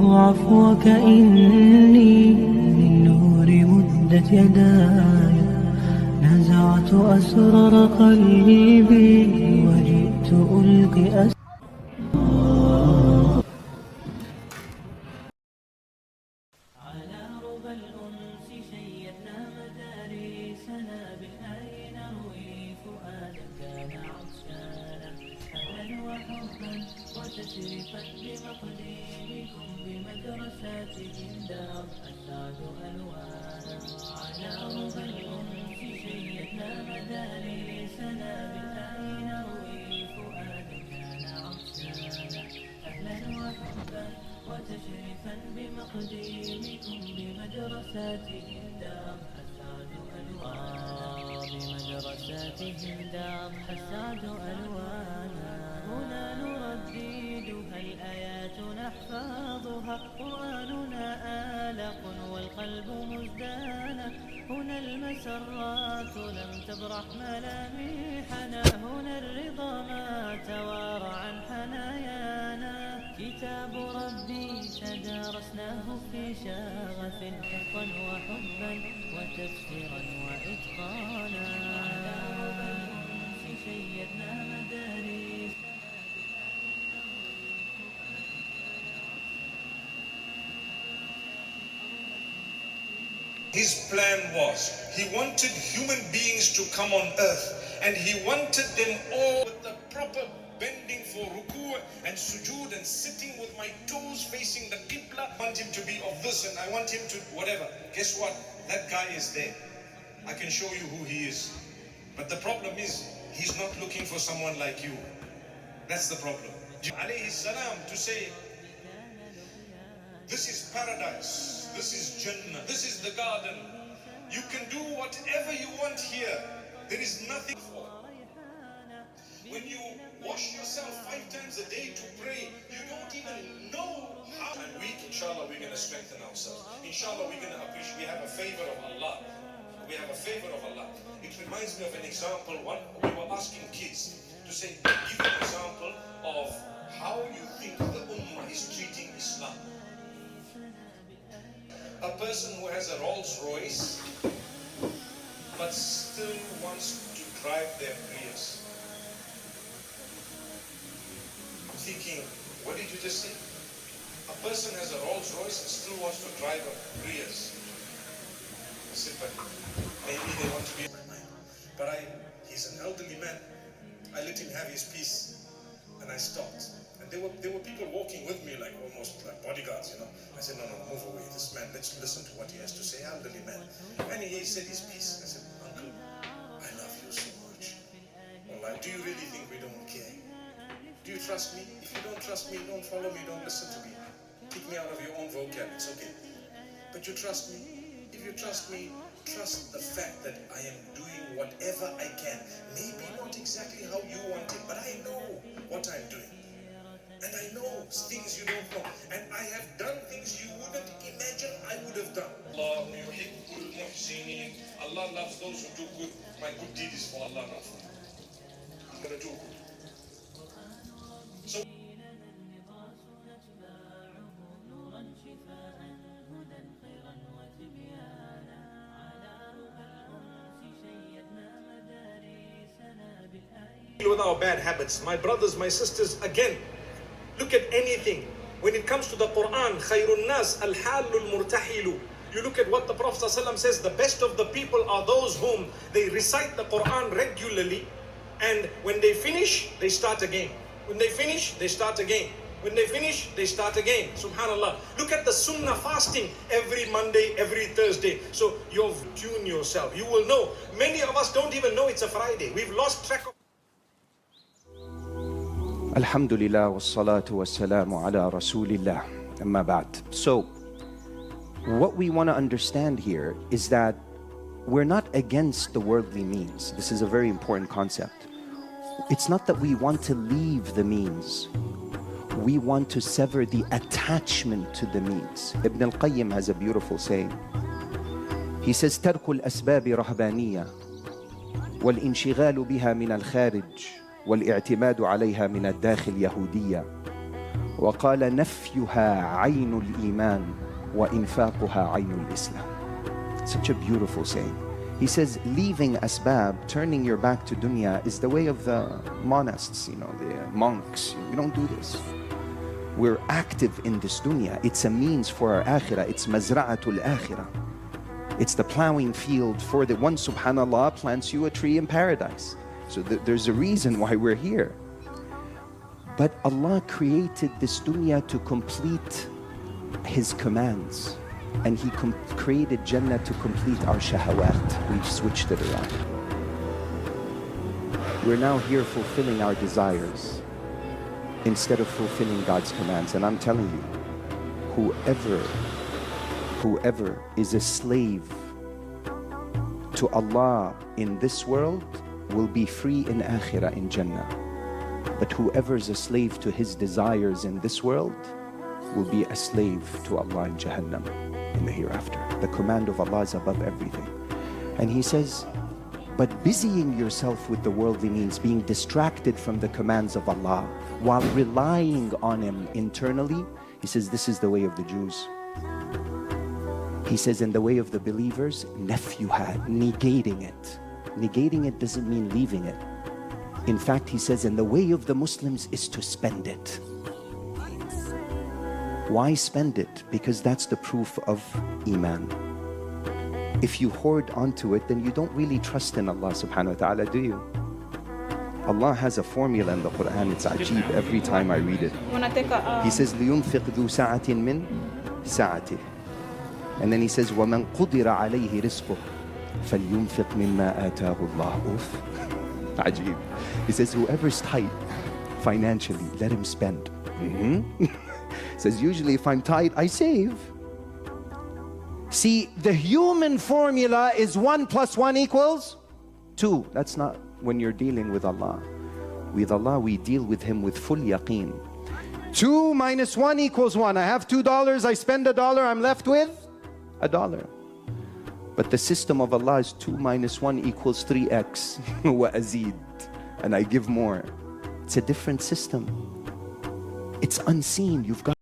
عفوك إني للنور مدت يداي نزعت أسرار قلبي وجئت ألقي على ربى الأنس شيدنا مدارسنا بالآي نروي فؤادا كان عطشانا أهلا وحبا وتشريفا بمقدمكم بمدرستهم دار السعد ألوانا على ربى الأنس شيدنا مدارسنا بالآي نروي فؤادا كان عطشانا أهلا وحبا وتشريفا بمقدمكم بمدرستهم دار السعد ألوانا بمدرستهم دار السعد ألوانا هنا نرددها الآيات نحفظها قرآننا آلق والقلب مزدانا هنا المسرات لم تبرح ملامحنا هنا الرضا ما توارى عن حنايانا كتاب ربي تدارسناه في شغف حفظا وحبا وتفسيرا وإتقانا على ربى الأنس شيدنا مدارس His plan was, he wanted human beings to come on earth and he wanted them all with the proper bending for ruku and sujood and sitting with my toes facing the qibla. I want him to be of this and I want him to whatever. Guess what? That guy is there. I can show you who he is. But the problem is, he's not looking for someone like you. That's the problem. Alayhi salam to say, this is paradise, this is Jannah, this is the garden. You can do whatever you want here. There is nothing for. When you wash yourself 5 times a day to pray, you don't even know how. And inshallah, we're going to strengthen ourselves. Inshallah, we're going to appreciate. We have a favor of Allah. We have a favor of Allah. It reminds me of an example. We were asking kids to say, give an example of how you think the Ummah is treating Islam. A person who has a Rolls Royce but still wants to drive their Prius. I'm thinking, what did you just say? A person has a Rolls Royce and still wants to drive a Prius. I said, but maybe they want to be in my mind. But he's an elderly man. I let him have his piece and I stopped. And there were people walking with me like almost like bodyguards, you know. I said, no, move away. This man, let's listen to what he has to say, elderly man. And he said his piece. I said, Uncle, I love you so much. Well, do you really think we don't care? Do you trust me? If you don't trust me, don't follow me, don't listen to me. Kick me out of your own vocab, it's okay. But you trust me. If you trust me, trust the fact that I am doing whatever I can. Maybe not exactly how you want it, but I know what I'm doing. And I know things you don't know. And I have done things you wouldn't imagine I would have done. Allah loves those who do good. My good deed is for Allah, not for you. I'm going to do good. So with our bad habits, my brothers, my sisters, again, look at anything. When it comes to the Quran, khayrun nas al-halul murtahilu. You look at what the Prophet ﷺ says, the best of the people are those whom they recite the Quran regularly, and when they finish, they start again. When they finish, they start again. When they finish, they start again. Subhanallah. Look at the Sunnah fasting every Monday, every Thursday. So you tune yourself. You will know. Many of us don't even know it's a Friday. We've lost track of. Alhamdulillah wassalatu wassalamu ala rasulillah amma ba'd. So what we want to understand here is that we're not against the worldly means. This is a very important concept. It's not that we want to leave the means. We want to sever the attachment to the means. Ibn al-Qayyim has a beautiful saying. He says, ترك الأسباب رهبانية والانشغال بها من الخارج والاعتماد عليها من الداخل يهودية وقال نفيها عين الإيمان وإنفاقها عين الإسلام. Such a beautiful saying. He says, leaving asbab, turning your back to dunya, is the way of the monasts, the monks. We don't do this. We're active in this dunya. It's a means for our akhirah. It's mazra'atul akhirah. It's the plowing field for the one. Subhanallah plants you a tree in paradise. So there's a reason why we're here. But Allah created this dunya to complete His commands. And He created Jannah to complete our shahawat. We switched it around. We're now here fulfilling our desires instead of fulfilling God's commands. And I'm telling you, whoever is a slave to Allah in this world will be free in akhirah, in Jannah. But whoever is a slave to his desires in this world will be a slave to Allah in Jahannam, in the hereafter. The command of Allah is above everything. And He says, but busying yourself with the worldly means, being distracted from the commands of Allah while relying on Him internally, He says this is the way of the Jews. He says in the way of the believers, nafyuha, negating it. Negating it doesn't mean leaving it. In fact, He says in the way of the Muslims is to spend it. Why spend it? Because that's the proof of Iman. If you hoard onto it, then you don't really trust in Allah subhanahu wa ta'ala, do you? Allah has a formula in the Quran, it's ajib every time I read it. He says, لِيُنْفِقْ ذُو سَعَةٍ مِّن سَعَتِهِ. And then He says, وَمَنْ قُدِرَ عَلَيْهِ رِزْقُهُ فَلْيُنْفِقْ مِمَّا آتَاهُ اللَّهُ. Ajib. He says, whoever's tight financially, let him spend. Says, usually if I'm tight, I save. See, the human formula is 1 + 1 = 2. That's not when you're dealing with Allah. With Allah, we deal with Him with full yaqeen. 2 - 1 = 1. I have $2, I spend $1, I'm left with $1. But the system of Allah is 2 - 1 = 3x. Wa azid. And I give more. It's a different system. It's unseen. You've got